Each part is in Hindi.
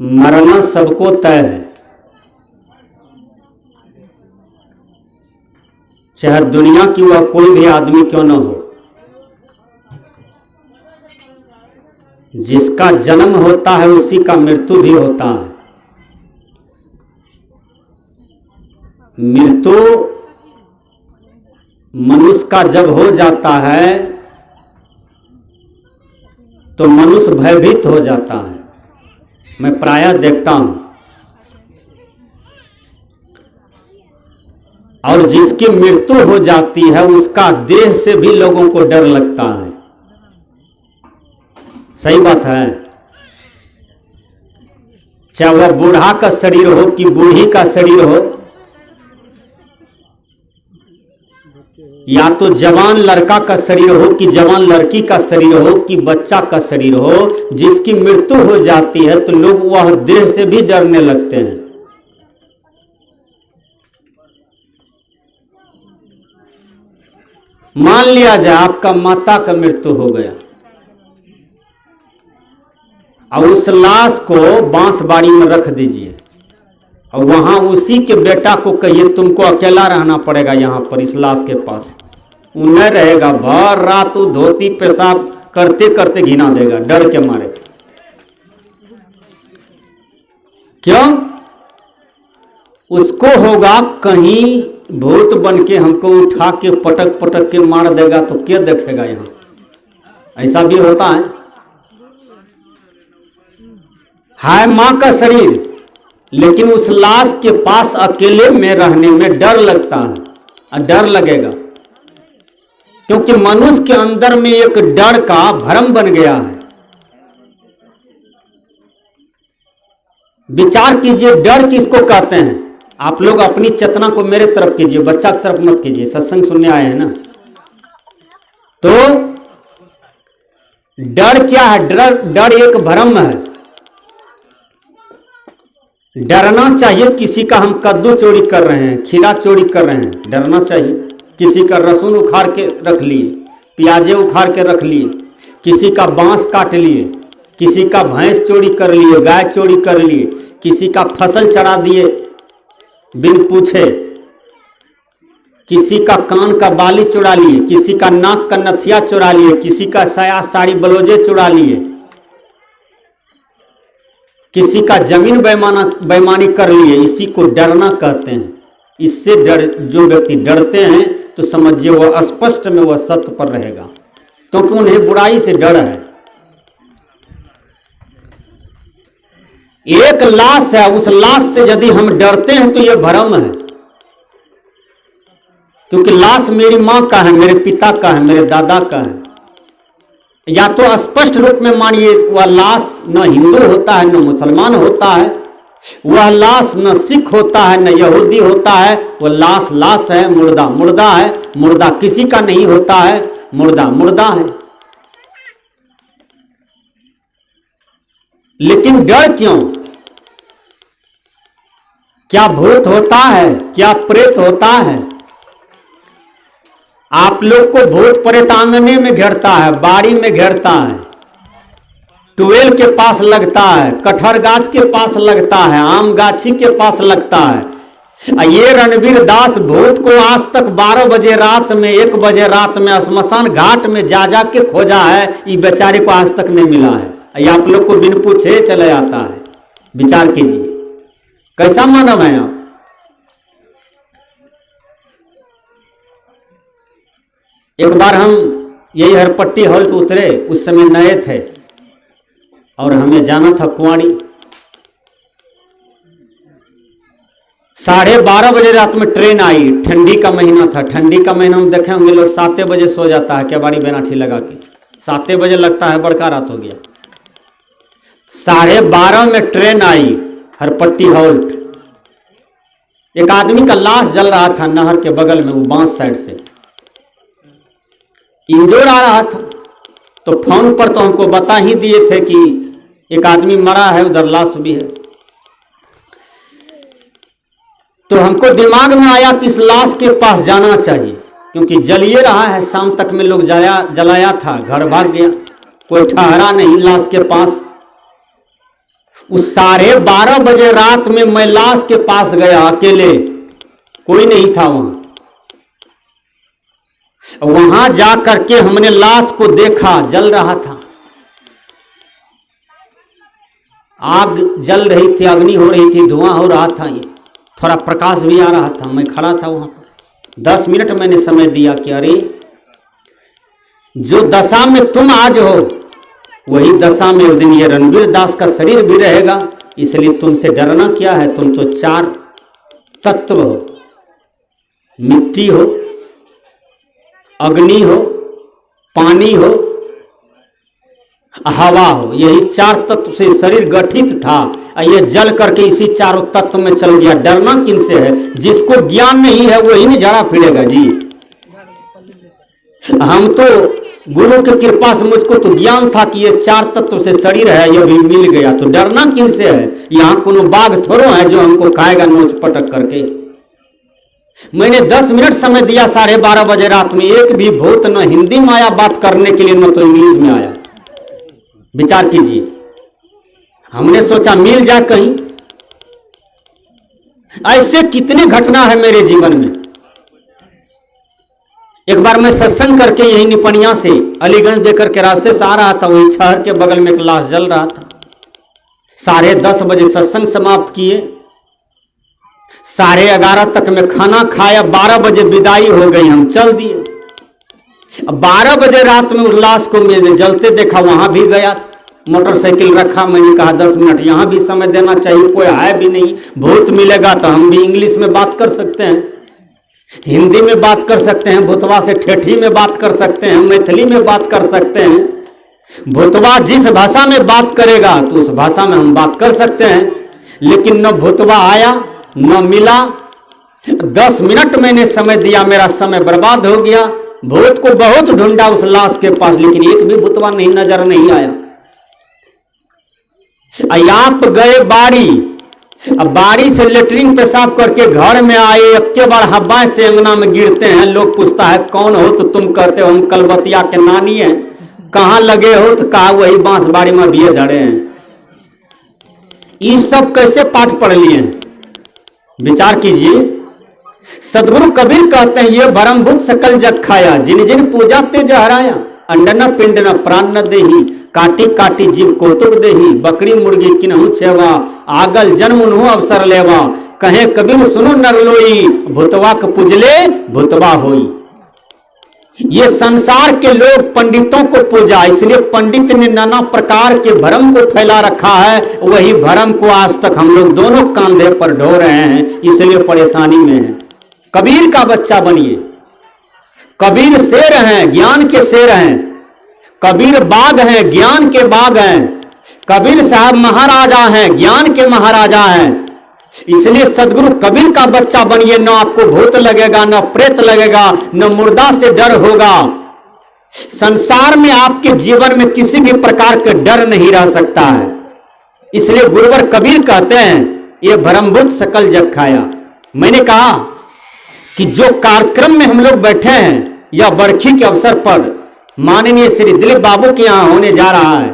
मरना सबको तय है, चाहे दुनिया की वह कोई भी आदमी क्यों न हो। जिसका जन्म होता है उसी का मृत्यु भी होता है। मृत्यु मनुष्य का जब हो जाता है तो मनुष्य भयभीत हो जाता है। मैं प्रायः देखता हूं, और जिसकी मृत्यु हो जाती है उसका देह से भी लोगों को डर लगता है। सही बात है। चाहे वह बूढ़ा का शरीर हो कि बूढ़ी का शरीर हो, या तो जवान लड़का का शरीर हो कि जवान लड़की का शरीर हो कि बच्चा का शरीर हो, जिसकी मृत्यु हो जाती है तो लोग वह देह से भी डरने लगते हैं। मान लिया जाए आपका माता का मृत्यु हो गया और उस लाश को बांसबाड़ी में रख दीजिए और वहां उसी के बेटा को कहिए तुमको अकेला रहना पड़ेगा यहां पर इस लाश के पास। वो नहीं रहेगा, भर रात वो धोती पेशाब करते करते घिना देगा डर के मारे। क्यों? उसको होगा कहीं भूत बन के हमको उठा के पटक पटक के मार देगा तो क्या देखेगा यहां। ऐसा भी होता है मां का शरीर, लेकिन उस लाश के पास अकेले में रहने में डर लगता है और डर लगेगा क्योंकि मनुष्य के अंदर में एक डर का भ्रम बन गया है। विचार कीजिए, डर किसको कहते हैं? आप लोग अपनी चेतना को मेरे तरफ कीजिए, बच्चा की तरफ मत कीजिए। सत्संग सुनने आए हैं ना। तो डर क्या है? डर एक भ्रम है। डरना चाहिए किसी का हम कद्दू चोरी कर रहे हैं, खीरा चोरी कर रहे हैं, डरना चाहिए। किसी का लहसुन उखाड़ के रख लिए, प्याजे उखाड़ के रख लिए, किसी का बांस काट लिए, किसी का भैंस चोरी कर लिए, गाय चोरी कर लिए, किसी का फसल चढ़ा दिए बिन पूछे, किसी का कान का बाली चुरा लिए, किसी का नाक का नथिया चुरा लिए, किसी का साया साड़ी ब्लाउजे चुरा लिए, किसी का जमीन बेईमानी कर लिए। इसी को डरना कहते हैं। इससे जो व्यक्ति डरते हैं तो समझिए वह स्पष्ट में वह सत्य पर रहेगा, क्योंकि उन्हें बुराई से डर है। एक लाश है, उस लाश से यदि हम डरते हैं तो यह भ्रम है, क्योंकि लाश मेरी मां का है, मेरे पिता का है, मेरे दादा का है। या तो स्पष्ट रूप में मानिए वह लाश न हिंदू होता है न मुसलमान होता है, वह लाश न सिख होता है न यहूदी होता है, वह लाश लाश है, मुर्दा मुर्दा है, मुर्दा किसी का नहीं होता है, मुर्दा मुर्दा है। लेकिन डर क्यों? क्या भूत होता है? क्या प्रेत होता है? आप लोग को भूत प्रेत आंगने में घेरता है, बाड़ी में घेरता है, ट्यूबवेल के पास लगता है, कटहर गाछ के पास लगता है, आम गाछी के पास लगता है। ये रणवीर दास भूत को आज तक 12 बजे रात में, 1 बजे रात में श्मशान घाट में जा जा के खोजा है, ये बेचारे को आज तक नहीं मिला है। ये आप लोग को बिन पूछे चले आता है। विचार कीजिए, कैसा मानव है आप? एक बार हम यही हरपट्टी हॉल्ट उतरे, उस समय नए थे और हमें जाना था कुआड़ी। 12:30 बजे रात में ट्रेन आई। ठंडी का महीना था। ठंडी का महीना में देखे होंगे लोग 7 बजे सो जाता है, केवाड़ी बेनाठी लगा के। 7 बजे लगता है बड़का रात हो गया। 12:30 में ट्रेन आई हरपट्टी हॉल्ट। एक आदमी का लाश जल रहा था नहर के बगल में, वो बांस साइड से इंजोर आ रहा था। तो फोन पर तो हमको बता ही दिए थे कि एक आदमी मरा है, उधर लाश भी है। तो हमको दिमाग में आया कि इस लाश के पास जाना चाहिए, क्योंकि जलिए रहा है। शाम तक में लोग जलाया था, घर भाग गया, कोई ठहरा नहीं लाश के पास। उस 12:30 बजे रात में मैं लाश के पास गया अकेले, कोई नहीं था वहां। वहां जाकर के हमने लाश को देखा, जल रहा था, आग जल रही थी, अग्नि हो रही थी, धुआं हो रहा था, ये थोड़ा प्रकाश भी आ रहा था। मैं खड़ा था वहां पर। 10 मिनट मैंने समय दिया कि अरे जो दशा में तुम आज हो वही दशा में उस दिन ये रणवीर दास का शरीर भी रहेगा, इसलिए तुमसे डरना क्या है। तुम तो 4 तत्व हो, मिट्टी हो, अग्नि हो, पानी हो, हवा हो। यही 4 तत्व से शरीर गठित था, ये जल करके इसी चारों तत्व में चल गया। डरना किनसे है? जिसको ज्ञान नहीं है वही नहीं झड़ा फिरेगा जी। हम तो गुरु की कृपा से मुझको तो ज्ञान था कि ये 4 तत्व से शरीर है, ये भी मिल गया, तो डरना किनसे है? यहाँ कोनो बाघ थोड़ो है जो हमको खाएगा नोच पटक करके। मैंने 10 मिनट समय दिया 12:30 बजे रात में। एक भी भूत न हिंदी में आया बात करने के लिए, न तो इंग्लिश में आया। विचार कीजिए, हमने सोचा मिल जाए कहीं। ऐसे कितने घटना है मेरे जीवन में। एक बार मैं सत्संग करके यही निपनिया से अलीगंज देकर के रास्ते से आ रहा था, वही शहर के बगल में एक लाश जल रहा था। 10:30 बजे सत्संग समाप्त किए, 11:30 तक में खाना खाया, 12 बजे विदाई हो गई, हम चल दिए। 12 बजे रात में उस लाश को मैंने जलते देखा, वहां भी गया, मोटरसाइकिल रखा। मैंने कहा 10 मिनट यहां भी समय देना चाहिए, कोई है भी नहीं। भूत मिलेगा तो हम भी इंग्लिश में बात कर सकते हैं, हिंदी में बात कर सकते हैं, भूतवा से ठेठी में बात कर सकते हैं, मैथिली में बात कर सकते हैं। भूतवा जिस भाषा में बात करेगा तो उस भाषा में हम बात कर सकते हैं। लेकिन न भूतवा आया न मिला। 10 मिनट मैंने समय दिया, मेरा समय बर्बाद हो गया। भूत को बहुत ढूंढा उस लाश के पास, लेकिन एक भी भूतवा नहीं, नजर नहीं आया। आप गए बाड़ी, अब बाड़ी से लेटरिन पेशाब करके घर में आए, अक्के बार हवा से अंगना में गिरते हैं। लोग पूछता है कौन हो, तो तुम कहते हो हम कलबतिया के नानी हैं। कहाँ लगे हो, तो कहा वही बांस बाड़ी में दिए धरे हैं। ये सब कैसे पाठ पढ़ लिए? विचार कीजिए। सदगुरु कबीर कहते हैं ये भरमभूत सकल जग खाया, जिन जिन पूजा ते जहराया। अंडन पिंड न प्राण न देही, काटी काटी जीव कौतुक देही। बकरी मुर्गी किन्हु छेवा, आगल जन्म उन्हु अवसर लेवा। कहे कबीर सुनो नरलोई, भूतवा के पूजले भूतवा होई। ये संसार के लोग पंडितों को पूजा, इसलिए पंडित ने नाना प्रकार के भ्रम को फैला रखा है। वही भ्रम को आज तक हम लोग दोनों कांधे पर ढो रहे हैं, इसलिए परेशानी में है। कबीर का बच्चा बनिए। कबीर शेर हैं, ज्ञान के शेर हैं। कबीर बाग हैं, ज्ञान के बाग हैं। कबीर साहब महाराजा हैं, ज्ञान के महाराजा हैं। इसलिए सदगुरु कबीर का बच्चा बनिए। न आपको भूत लगेगा, न प्रेत लगेगा, न मुर्दा से डर होगा। संसार में आपके जीवन में किसी भी प्रकार का डर नहीं रह सकता है। इसलिए गुरुवर कबीर कहते हैं ये भरमभूत सकल जग खाया। मैंने कहा कि जो कार्यक्रम में हम लोग बैठे हैं या बरखी के अवसर पर माननीय श्री दिलीप बाबू के यहां होने जा रहा है,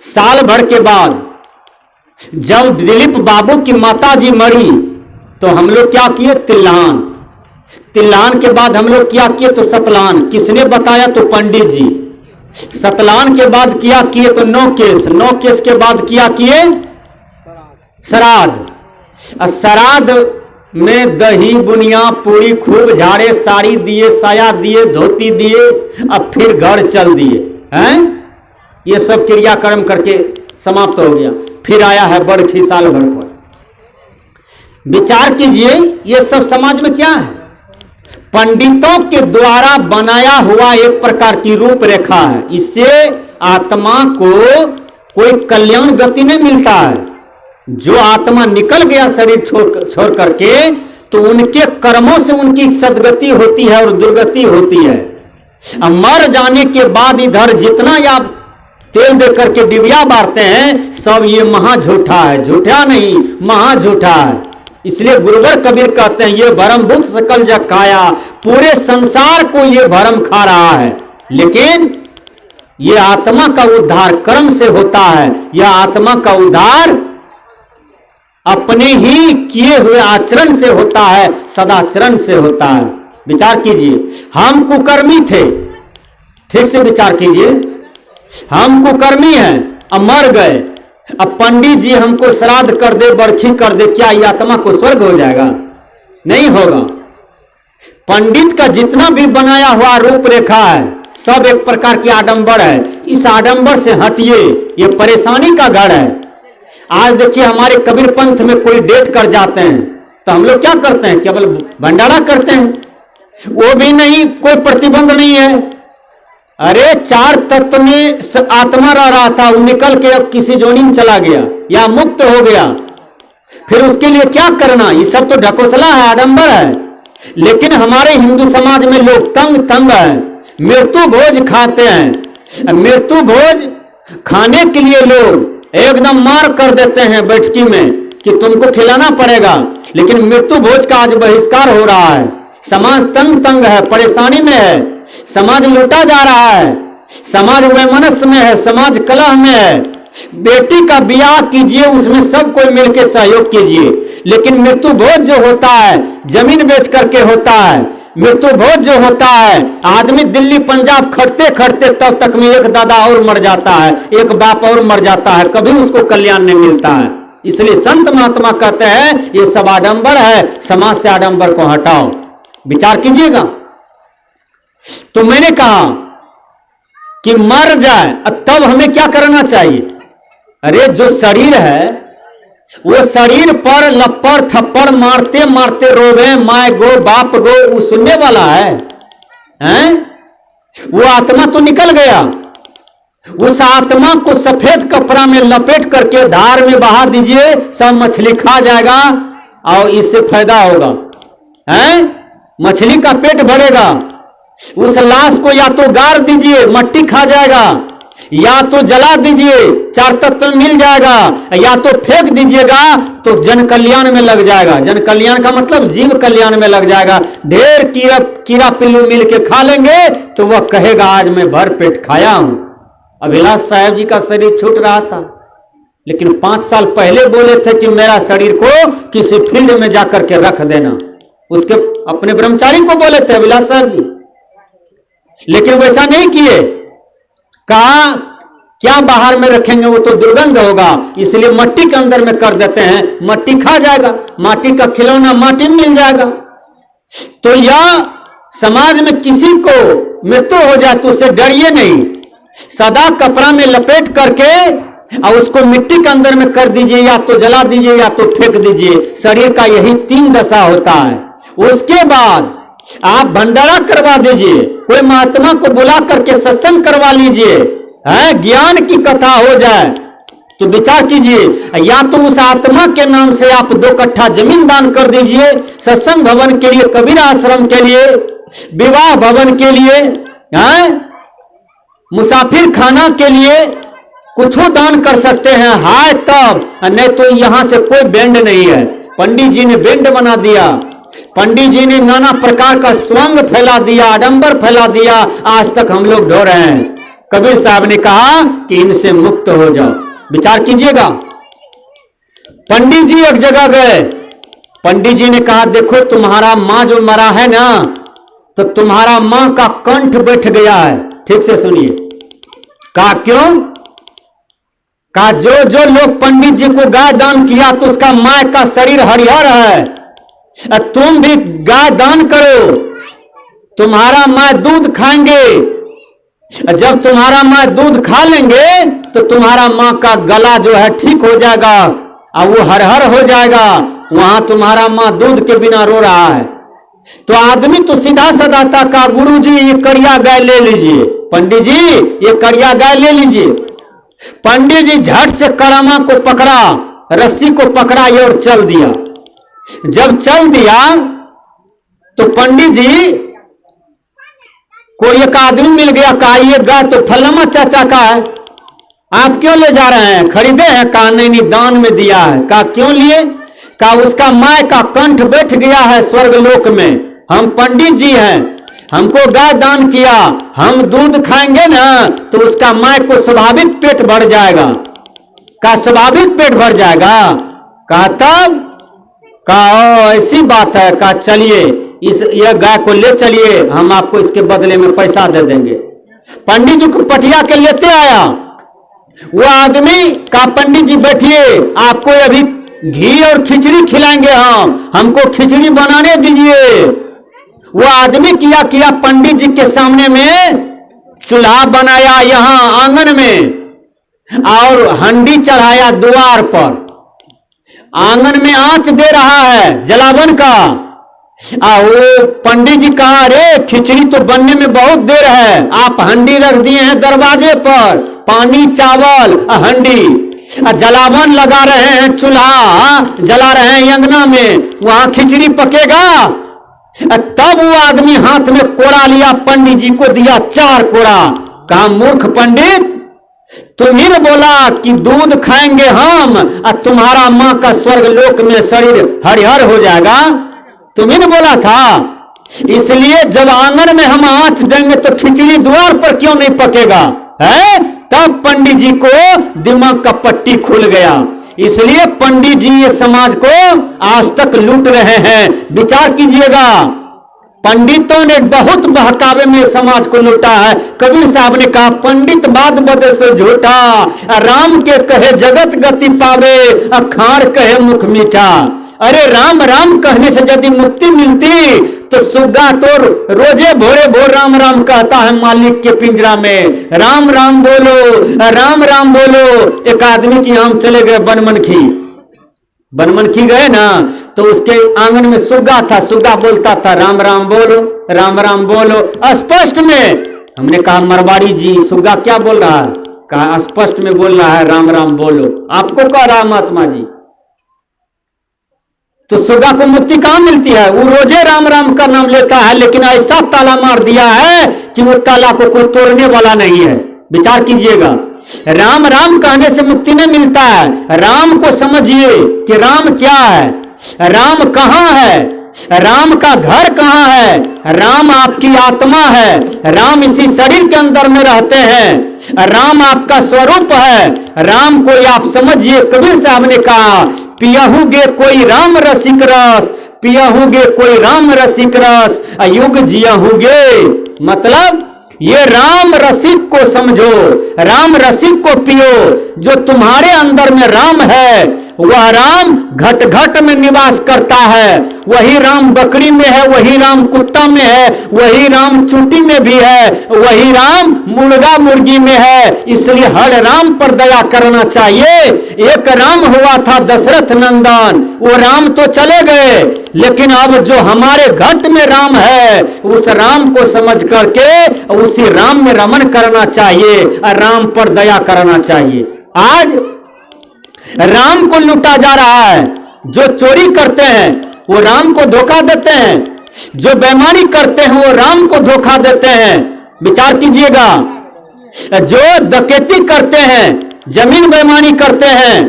साल भर के बाद जब दिलीप बाबू की माता जी मरी तो हम लोग क्या किए? तिल्लान। तिल्लान के बाद हम लोग क्या किए? तो सतलान। किसने बताया? तो पंडित जी। सतलान के बाद क्या किए? तो 9 केस। 9 केस के बाद क्या किए? श्राद्ध। श्राद्ध में दही बुनिया पूरी खूब झाड़े, साड़ी दिए, साया दिए, धोती दिए, अब फिर घर चल दिए हैं। ये सब क्रियाक्रम करके समाप्त हो गया। फिर आया है बरखी साल भर पर। विचार कीजिए ये सब समाज में क्या है? पंडितों के द्वारा बनाया हुआ एक प्रकार की रूपरेखा है। इससे आत्मा को कोई कल्याण गति नहीं मिलता है। जो आत्मा निकल गया शरीर छोड़ करके, तो उनके कर्मों से उनकी सदगति होती है और दुर्गति होती है। अब मर जाने के बाद इधर जितना आप तेल दे करके डिबिया बारते हैं, सब ये महा झूठा है। झूठा नहीं, महा झूठा है। इसलिए गुरुवर कबीर कहते हैं ये भरमभूत सकल जग खाया। पूरे संसार को ये भरम खा रहा है, लेकिन ये आत्मा का उद्धार कर्म से होता है। यह आत्मा का उद्धार अपने ही किए हुए आचरण से होता है, सदाचरण से होता है। विचार कीजिए, हम कुकर्मी थे, ठीक से विचार कीजिए, हम कुकर्मी हैं, अब मर गए, अब पंडित जी हमको श्राद्ध कर दे, बरखी कर दे, क्या ये आत्मा को स्वर्ग हो जाएगा? नहीं होगा। पंडित का जितना भी बनाया हुआ रूपरेखा है सब एक प्रकार की आडंबर है। इस आडंबर से हटिए, ये परेशानी का घर है। आज देखिए हमारे कबीर पंथ में कोई डेट कर जाते हैं तो हम लोग क्या करते हैं? केवल भंडारा करते हैं, वो भी नहीं, कोई प्रतिबंध नहीं है। अरे 4 तत्व में आत्मा रह रहा था, वो निकल के किसी जोनी में चला गया या मुक्त हो गया, फिर उसके लिए क्या करना? ये सब तो ढकोसला है, आडंबर है। लेकिन हमारे हिंदू समाज में लोग तंग है, मृत्यु भोज खाते हैं। मृत्यु भोज खाने के लिए लोग एकदम मार कर देते हैं बैठकी में कि तुमको खिलाना पड़ेगा, लेकिन मृत्यु भोज का आज बहिष्कार हो रहा है। समाज तंग है, परेशानी में है, समाज लूटा जा रहा है, समाज वैमनस्य में है, समाज कलह में है। बेटी का ब्याह कीजिए, उसमें सब कोई मिलकर सहयोग कीजिए, लेकिन मृत्यु भोज जो होता है जमीन बेच करके होता है। मृत्यु भोज जो होता है, आदमी दिल्ली पंजाब खटते खटते तब तक में एक दादा और मर जाता है, एक बाप और मर जाता है, कभी उसको कल्याण नहीं मिलता है। इसलिए संत महात्मा कहते हैं ये सब आडंबर है, समाज से आडंबर को हटाओ। विचार कीजिएगा। तो मैंने कहा कि मर जाए तब हमें क्या करना चाहिए? अरे जो शरीर है वो शरीर पर लपड़ थप्पड़ मारते मारते रोवे, माय गो बाप गो, वो सुनने वाला है, हैं? वो आत्मा तो निकल गया। उस आत्मा को सफेद कपड़ा में लपेट करके धार में बहा दीजिए, सब मछली खा जाएगा और इससे फायदा होगा, हैं? मछली का पेट भरेगा। उस लाश को या तो गाड़ दीजिए, मट्टी खा जाएगा, या तो जला दीजिए, 4 तत्व मिल जाएगा, या तो फेंक दीजिएगा तो जन कल्याण में लग जाएगा। जन कल्याण का मतलब जीव कल्याण में लग जाएगा। ढेर कीड़ा पिल्लू मिल के खा लेंगे तो वह कहेगा आज मैं भर पेट खाया हूं। अभिलाष साहब जी का शरीर छूट रहा था, लेकिन 5 साल पहले बोले थे कि मेरा शरीर को किसी फील्ड में जाकर के रख देना। उसके अपने ब्रह्मचारी को बोले थे अभिलाष साहब जी, लेकिन वैसा नहीं किए। कहा क्या बाहर में रखेंगे, वो तो दुर्गंध होगा, इसलिए मट्टी के अंदर में कर देते हैं, मट्टी खा जाएगा, माटी का खिलौना माटी में मिल जाएगा। तो यह समाज में किसी को मृत्यु हो जाए तो उसे डरिए नहीं, सदा कपड़ा में लपेट करके और उसको मिट्टी के अंदर में कर दीजिए, या तो जला दीजिए या तो फेंक दीजिए। शरीर का यही 3 दशा होता है। उसके बाद आप भंडारा करवा दीजिए, कोई महात्मा को बुला करके सत्संग करवा लीजिए, है ज्ञान की कथा हो जाए। तो विचार कीजिए, या तो उस आत्मा के नाम से आप 2 कट्ठा जमीन दान कर दीजिए, सत्संग भवन के लिए, कबीर आश्रम के लिए, विवाह भवन के लिए, है मुसाफिर खाना के लिए कुछ दान कर सकते हैं, हाय तब। नहीं तो यहां से कोई बेंड नहीं है। पंडित जी ने बेंड बना दिया, पंडित जी ने नाना प्रकार का स्वंग फैला दिया, आडंबर फैला दिया, आज तक हम लोग ढो रहे हैं। कबीर साहब ने कहा कि इनसे मुक्त हो जाओ। विचार कीजिएगा, पंडित जी एक जगह गए, पंडित जी ने कहा देखो तुम्हारा मां जो मरा है ना, तो तुम्हारा मां का कंठ बैठ गया है। ठीक से सुनिए। कहा क्यों? कहा जो जो लोग पंडित जी को गाय दान किया तो उसका मां का शरीर हरिहर है, तुम भी गाय दान करो, तुम्हारा मां दूध खाएंगे, जब तुम्हारा मां दूध खा लेंगे तो तुम्हारा मां का गला जो है ठीक हो जाएगा और वो हरहर हो जाएगा। वहां तुम्हारा मां दूध के बिना रो रहा है। तो आदमी तो सीधा साधा था, का गुरु जी ये कड़िया गाय ले लीजिए, पंडित जी ये कड़िया गाय ले लीजिए। पंडित जी झट से कड़ामा को पकड़ा, रस्सी को पकड़ा और चल दिया। जब चल दिया तो पंडित जी को एक आदमी मिल गया, कहा ये गाय तो फलाना चाचा का है, आप क्यों ले जा रहे हैं? खरीदे हैं? कहा नहीं दान में दिया है। कहा क्यों लिए? कहा उसका माय का कंठ बैठ गया है स्वर्ग लोक में, हम पंडित जी हैं, हमको गाय दान किया, हम दूध खाएंगे ना तो उसका माय को स्वाभाविक पेट भर जाएगा। का स्वाभाविक पेट भर जाएगा? कहा तब कहा ऐसी बात है। कहा चलिए यह गाय को ले चलिए, हम आपको इसके बदले में पैसा दे देंगे। पंडित जी को पटिया के लेते आया। वो आदमी का पंडित जी बैठिए, आपको अभी घी और खिचड़ी खिलाएंगे, हमको खिचड़ी बनाने दीजिए। वो आदमी किया पंडित जी के सामने में चूल्हा बनाया यहां आंगन में और हंडी चढ़ाया द्वार पर। आंगन में आंच दे रहा है जलावन का। वो पंडित जी कहा अरे खिचड़ी तो बनने में बहुत देर है, आप हंडी रख दिए हैं दरवाजे पर, पानी चावल हंडी, जलावन लगा रहे हैं, चूल्हा जला रहे हैं अंगना में, वहां खिचड़ी पकेगा? तब वो आदमी हाथ में कोड़ा लिया, पंडित जी को दिया 4 कोड़ा। कहा मूर्ख पंडित, तुम्ही ने बोला कि दूध खाएंगे हम और तुम्हारा मां का स्वर्ग लोक में शरीर हरिहर हो जाएगा, तुम्ही ने बोला था। इसलिए जब आंगन में हम आंच देंगे तो खिचड़ी द्वार पर क्यों नहीं पकेगा है? तब पंडित जी को दिमाग का पट्टी खुल गया। इसलिए पंडित जी ये समाज को आज तक लूट रहे हैं। विचार कीजिएगा, पंडितों ने बहुत बहकावे में समाज को लूटा है। कबीर साहब ने कहा पंडित बात बदे से झूठा, राम के कहे जगत गति पावे, अखार कहे मुख मीठा। अरे राम राम कहने से यदि मुक्ति मिलती तो सुग्गा तो रोजे भोरे भोर राम राम कहता है मालिक के पिंजरा में, राम राम बोलो, राम राम बोलो। एक आदमी की हम चले गए बनमनखी गए ना, तो उसके आंगन में सुग्गा था, सुग्गा बोलता था राम राम बोलो, राम राम बोलो स्पष्ट में। हमने कहा मरवाड़ी जी सुग्गा क्या बोल रहा है? कहा स्पष्ट में बोल रहा है राम राम बोलो। आपको कह रहा महात्मा जी, तो सुग्गा को मुक्ति कहां मिलती है? वो रोजे राम राम का नाम लेता है, लेकिन ऐसा ताला मार दिया है कि वो ताला को कोई तोड़ने वाला नहीं है। विचार कीजिएगा, राम राम कहने से मुक्ति नहीं मिलता है। राम को समझिए कि राम क्या है, राम कहां है, राम का घर कहां है, राम आपकी आत्मा है, राम इसी शरीर के अंदर में रहते हैं, राम आपका स्वरूप है। राम को आप समझिए। कबीर साहब ने कहा पियहुगे कोई राम रसिक रस, पियहुगे कोई राम रसिक रस, अयुग जियहुगे। मतलब ये राम रसिक को समझो, राम रसिक को पियो। जो तुम्हारे अंदर में राम है वह राम घट घट में निवास करता है। वही राम बकरी में है, वही राम कुत्ता में है, वही राम चूटी में भी है, वही राम मुर्गा मुर्गी में है। इसलिए हर राम पर दया करना चाहिए। एक राम हुआ था दशरथ नंदन, वो राम तो चले गए, लेकिन अब जो हमारे घट में राम है उस राम को समझ करके उसी राम में रमन करना चाहिए और राम पर दया करना चाहिए। आज राम को लूटा जा रहा है। जो चोरी करते हैं वो राम को धोखा देते हैं, जो बेईमानी करते हैं वो राम को धोखा देते हैं। विचार कीजिएगा, जो डकैती करते हैं, जमीन बेईमानी करते हैं,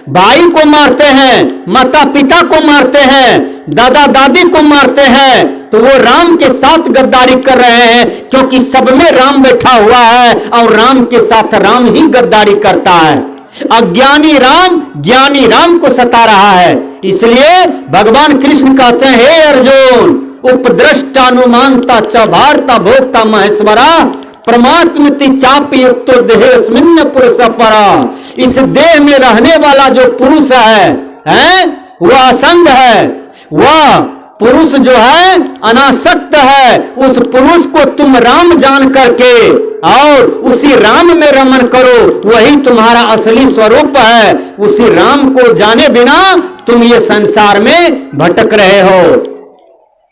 भाई को मारते हैं, माता पिता को मारते हैं, दादा दादी को मारते हैं, तो वो राम के साथ गद्दारी कर रहे हैं, क्योंकि सब में राम बैठा हुआ है और राम के साथ राम ही गद्दारी करता है। अज्ञानी राम ज्ञानी राम को सता रहा है। इसलिए भगवान कृष्ण कहते हैं हे अर्जुन, उपद्रष्टानुमानता च भारता भोक्ता महेश्वरा, परमात्मति चापि युक्तो देहेस्मिन् पुरुष परा। इस देह में रहने वाला जो पुरुष है वह असंग है, वह पुरुष जो है अनासक्त है। उस पुरुष को तुम राम जान करके और उसी राम में रमन करो, वही तुम्हारा असली स्वरूप है। उसी राम को जाने बिना तुम ये संसार में भटक रहे हो।